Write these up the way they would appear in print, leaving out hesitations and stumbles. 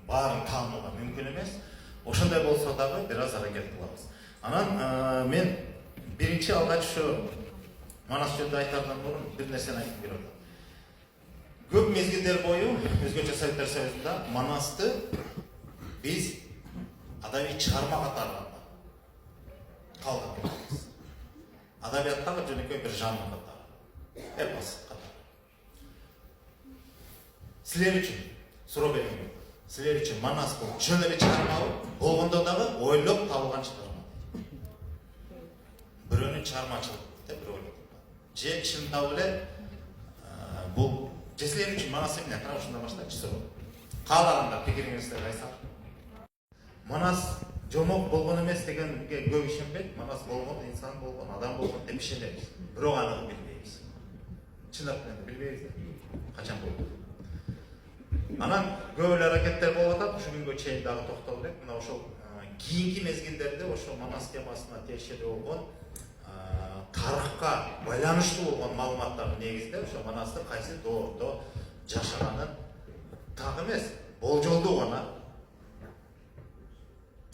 барын таанууга мүмкүн эмес. Ошондой болсо дагы бир аз аракет кылабыз. Анан мен биринчи алгач ушу Манас жөнүндө айтардан мурун бир нерсени айтып берип атам. Көп мезгилдер бою өзгөчө Советтер Союзунда Манасты биз адабий чыгарма катары калдырып кетебиз. Адабияттагы жөнөкөй бир жанр катары, эпос катары. Силер үчүн суроо берем. Силер үчүн Манас бул жөн эле чыгармабы, болгондо дагы ойлоп табылган чыгарма. Бирөөнүн чыгармачылык деп бир ойлоп. Же чын табыл эле бул силер үчүн Манас эмне? Кара ушундан баштайчы суроо. Каалаганда пикириңизди кайсар? Манас жомок болгон эмес дегенге көп ишенбейт. Манас болгон, инсан болгон, адам болгон деп ишенебиз. Бирок аны билбейбиз. Чындап менен билбейбиз. Качан болду? Анан көп эле аракеттер болуп атат. Ушу күнгө чейин дагы токтоло элек. Мына ошол кийинки мезгилдерде ошо Манас темасына тиешелүү болгон тарыхка байланыштуу болгон маалыматтардын негизинде ошо Манасты кайсы доордо жашаганын так эмес, болжолдуу гана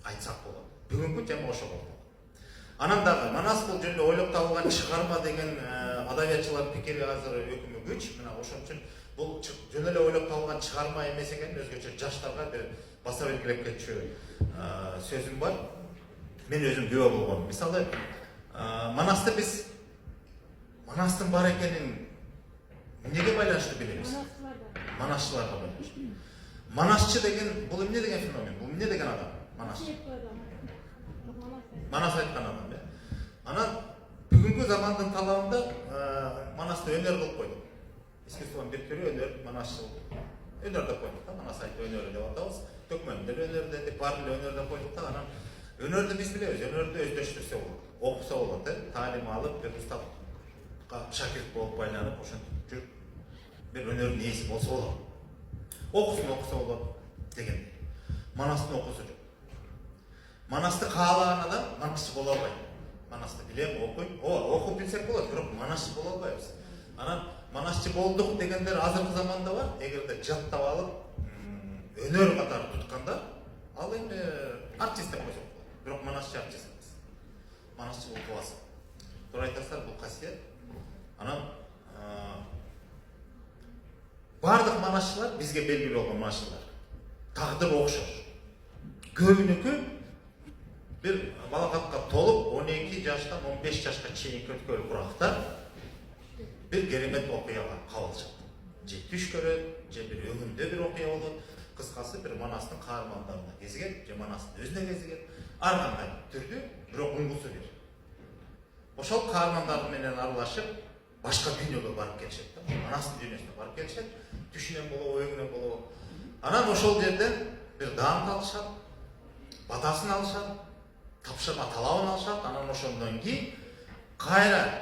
айтсак болот. Бүгүнкү тема ошо болду. Анан дагы Манас бул жөн эле ойлоп табылган чыгарма деген адабиятчылар пикири азыр өкүмү күч. Мына ошон үчүн бул жөн эле ойлоп табылган чыгарма эмес экенин өзгөчө жаштарга бир баса белгилеп кетчү сөзүм бар. Мен өзүм күбө болгом. Мисалы Манасты биз Манастын бар экенин эмнеге байланыштуу билебиз? Манасчыларга байланыштуу. Манасчы деген бул эмне деген феномен? Бул эмне деген адам? Манасчы. Манас айткан адам, э? Анан бүгүнкү замандын талабында Манасты өнөр кылып койдук. Искусствонун бир түрү өнөр, манасчылык. Өнөр деп койдук да, Манас айтып өнөр деп атабыз. Төкмөндө өнөр дедик, бар эле өнөр деп койдук да, анан өнөрдү биз билебиз, өнөрдү өздөштүрсө болот, окуса болот, таалим алып, бир устатка шакирт болуп байланып, ошентип жүрүп бир өнөрдүн ээси болсо болот. Окуса болот деген. Манастын окусу жок. Манасты каалаган адам манасчы боло албайт. Манасты билем, окуйм, окуп билсек болот, бирок манасчы боло албайбыз. Анан манасчы болдук дегендер азыркы заманда бар. Эгерде жаттап алып, өнөр катары тутканда, ал эми артист деп койсок. Бирок манасчы артист эмес. Манасчы болуп каласың. Туура айтасыздар, бул касиет. Анан бардык манасчылар бизге белгилүү болгон манасчылар. Тагдыр окшош. Көбүнүкү бир балакатка толуп 12 жаштан 15 жашка чейинки өткөрүп куракта бир керемет окуяга кабылышат. Же түш көрөт, же бир өңүндө бир окуя болот. Кыскасы бир Манастын каармандарына кезиген, же Манастын өзүнө кезиген. Ар кандай түрдүү, бирок уңгусу бир. Ошол каармандар менен аралашып, башка дүйнөгө барып келишет да. Манастын дүйнөсүнө барып келишет, түшүнөн болобу, өңүнөн болобу. Анан ошол жерден бир даам алышат, батасын алышат, тапшырма талабын алышат. Анан ошондон кийин кайра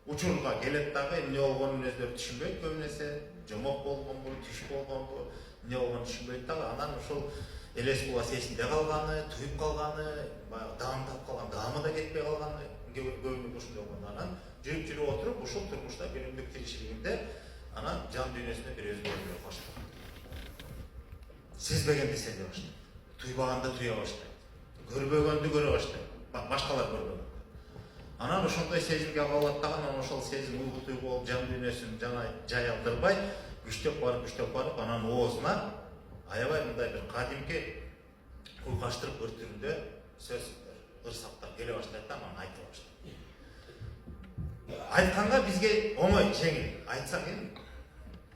учурга келет дагы, эмне болгонун өздөрү түшүнбөйт көп нерсе, жомок болгонбу, түш болгонбу, эмне болгонун түшүнбөйт дагы. Анан ошол элес булас эсинде калганы, туюп калганы, баягы даам тап калган, даамы да кетпей калганы, көбүнүк ушундай болгон. Анан жүрүп отуруп ушул турмушта күнүмдүк тиричилигинде анан жан дүйнөсүнө бир өзгөрүүлөр баштайт. Сезбегенди сезе баштайт, туйбаганды туя баштайт, көрбөгөндү көрө баштайт, башкалар көрбөгөндү. Анан ошондой сезимге кабылат дагы, анан ошол сезим уйгу туйгу болуп жан дүйнөсүн жана жай алдырбай, күчтөп барып, анан оозуна аябай мындай бир кадимки уйкаштырып бир түрүндө сөздөр, ырсактар келе баштайт да, анан айта баштайт. Айтканга бизге оңой, жеңил. Айтсак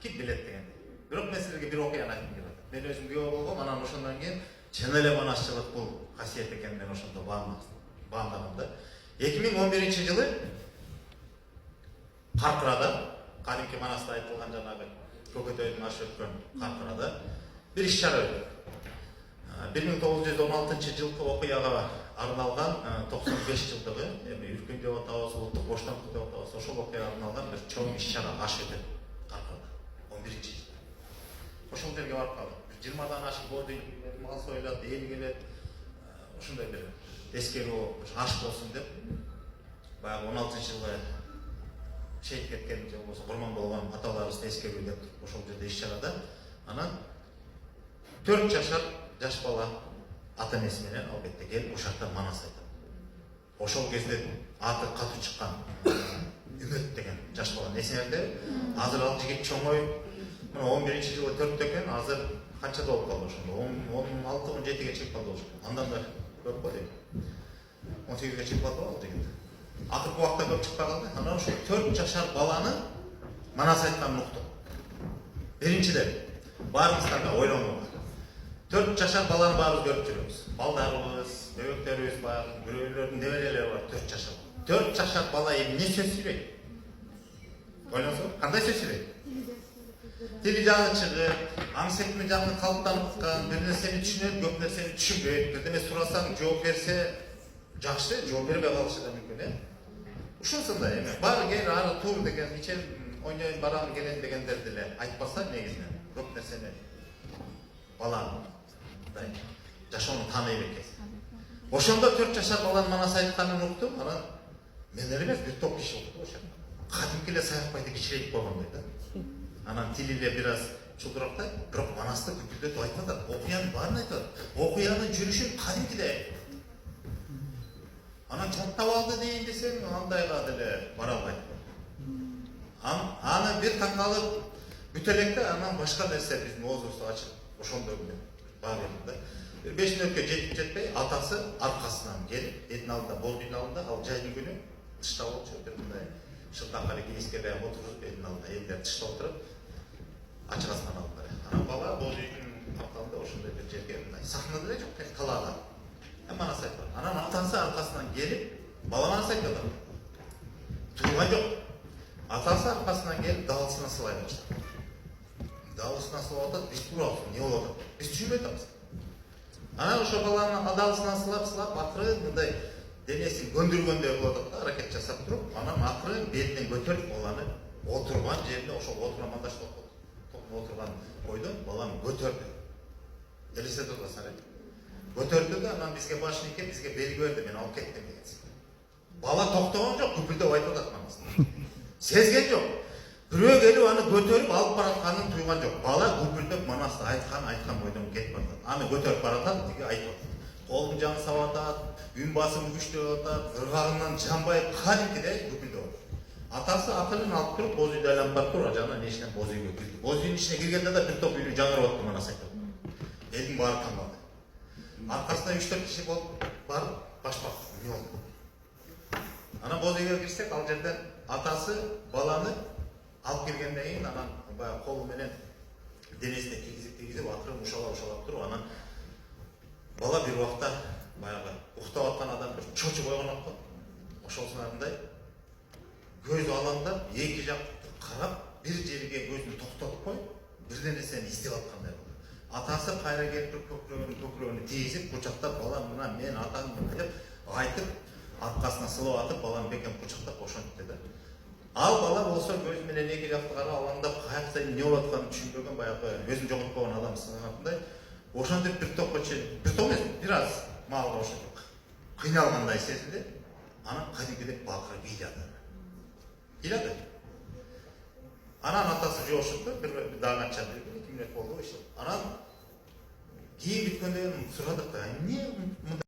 ким билет дегендей. Бирок мен силерге бир окуяны айтып келем. Мен өзүм күбө болгом, анан ошондон кийин чын эле манасчылык бул касиет экенин мен ошондо баамдагам да. 2011-жылы Каркырада, кадимки Манаста айтылган жанагы Көкөтөйдүн ашы өткөн Каркырада бир иш-чара өттү. 1916-жылкы окуяга арналган 95 жылдыгы, эми Үркүн деп атабыз, улуттук боштондук деп атабыз, ошол окуяга арналган бир чоң иш-чара аш өтөт Каркырада 11-жылы. Ошол жерге барып калдык. 20дан ашык боду мал союлат, эл келет. Ушундай бир эскерүү аш болсун деп, баягы 16-жылы шейит кеткен же болбосо курман болгон аталарыбызды эскерүү деп ошол жерде иш-чарада. Анан 4 жашар жаш бала ата энеси менен албетте келип ошол жакта манас айтат. Ошол кезде аты катуу чыккан Үмөт деген жаш бала эсиңерде. Азыр ал жигит чоңоюп, мына 11-жылы 4 экен, азыр канчада болуп калды ошондо? 16-17ге чыгып калды ошо. Андан да көп го дейм. 18ге чыгып калды ал жигит. Акыркы убакта көп чыкпай калды. Анан ошо 4 жашар баланы манас айтканын уктум. Биринчиден, баарыбыздан да ойлонууга. 4 жашар баланы баарыбыз көрүп жүрөбүз. Балдарыбыз, бөбөктөрүбүз бар, бирөөлөрдүн неберелери бар 4 жашар. 4 жашар бала эмне сөз сүйлөйт? Ойлонсоң, кандай сөз сүйлөйт? Тили жагы чыгып, аң секими жагы калыптанып аткан, бир нерсени түшүнөт, көп нерсени түшүнбөйт. Бирдеме сурасаң жооп берсе, жакшы, жооп бербей калышы да мүмкүн, ушунсундай эме. Баары кел, ары тур деген, ичен ойнойн барам келен дегендер деле айтпаса негизинен көп нерсени баланы жашоону тааный бекет. Ошондо 4 жашар баланын манас айтканын уктум, анан мен эле эмес, бир топ киши укту ошо. Кадимки эле Саякбайды кичирейип койгондой да. Анан тили эле бир аз чулдурактай, бирок манасты күпүлдөтүп айтып атат. Окуянын баарын айтып атат. Окуянын жүрүшүн кадимкидей. Анан чоңтап алды дейин десең, андайга деле бара албайт. Аны бир таңалып бүтө элек да, анан башка нерсе биздин оозубузду ачып, ошондой күнү баа берди да. 5 мүнөткө жетип жетпей, атасы аркасынан келип, эдин алдында, болдун алдында, ал жайдын күнү тышта болчу, бир мындай шылтак элекке эскербей отуруп, эдин алдында элдер тышта отуруп, ачык аспан алып барат. Анан бала боз үйдүн капталында ошондой бир жерге мындай сахнада эле жок, талаада. Манас айтат. Анан атасы аркасынан келип, бала манас айтат. Турган жок. Атасы аркасынан келип, даалысына сылай баштады. Даалысына сылап атат, биз турабыз, эмне болуп атат? Биз түшүнбөй атабыз. Анан ошо баланын даалысына сылап, акырын мындай денесин көндүргөндөй болуп атат да, аракет жасап туруп, анан акырын бетинен көтөрүп баланы отурган жерине, ошо отурган мандашта отурган бойдон баланы көтөрдү. Элестетип атасыңар. Көтөрдү да, анан бизге башныкке, бизге белги берди, мен алып кеттим деген. Бала токтогон жок, күпүлдөп айтып атат манас. Сезген жок. Бирөө келип аны көтөрүп алып баратканын туйган жок. Бала күпүлдөп манасты айткан бойдон кетип атат. Аны көтөрүп баратат, тиги айтып атат. Колун жаны сабап атат, үн басым күчтөп атат, ыргагынан жанбай кадимкидей күпүлдөп атат. Атасы акырын алып туруп, боз үйдү айланып барып туруп, жана нешинен боз үйгө кирди. Боз үйдүн ичине киргенде да бир топ үйдү жаңырып атты манас айтып. Элдин баары таң калды. Аркасында 3-4 киши болуп барып башпак эмне болду. Анан боз үйгө кирсек, ал жерден атасы баланы алып келгенден кийин анан баягы колу менен денесине тийгизип акырын ушалап туруп, анан бала бир убакта баягы уктап аткан адам бир чочуп ойгонот го. Ошол сыңарындай көзү алаңдап, эки жакты карап, бир жерге көзүн токтотуп коюп, бир нерсени издеп аткандай болду. Атасы кайра келип көкүрөгүнү тийгизип, кучактап, балам мына мен атаңмын деп айтып, аркасына сылап атып, баланы бекем кучактап ошентти да. Ал бала болсо көзү менен эки жакты карап, алаңдап, каякта эмне болуп атканын түшүнбөгөн, баягы өзүн жоготкон адам сыңарындай, ошентип бир топко чейин, бир топ эмес, бир аз маалга ошентип кыйналгандай сезилди. Анан кадимкидей бакырып ыйлады. Анан атасы жошупту, бир дагы чабды, 2 мүнөт болду ошо. Анан кийин бүткөндөн сурадык да, эмне